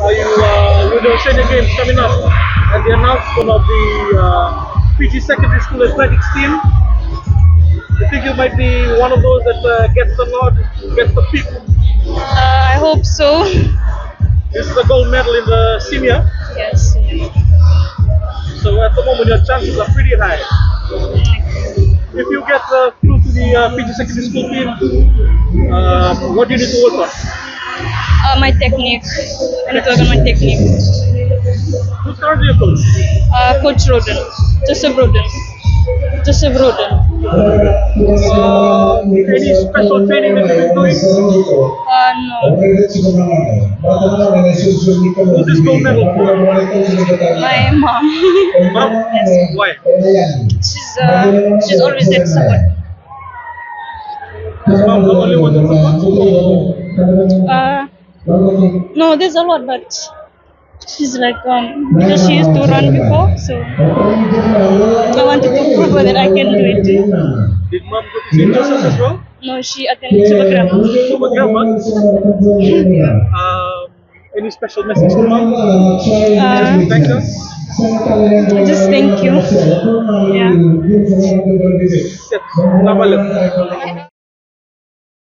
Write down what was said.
With the Australian Games coming up and the announcement of the PG Secondary School Athletics team, I think you might be one of those that gets the nod, gets the pick. I hope so. This is a gold medal in the senior, Yes. so at the moment your chances are pretty high. If you get through to the PG Secondary School team, what do you need to work on? My technique. I need to work on my technique. Who's currently your coach? Coach Roden. Joseph Roden. Joseph Roden. Any special training that you've been doing? No. Who's this gold medal for? My mom. Mom? Yes. Why? She's always there to support me. Is mom the only one that supports? No, there's a lot, but she's like because she used to run before, so I wanted to prove her that I can do it too. Did mom go to St. Joseph's as well? No, she attended Sugar Grammar. Super grandma? Any special message to mom? Thank her? Just thank you. Yeah. Yes, Tavale.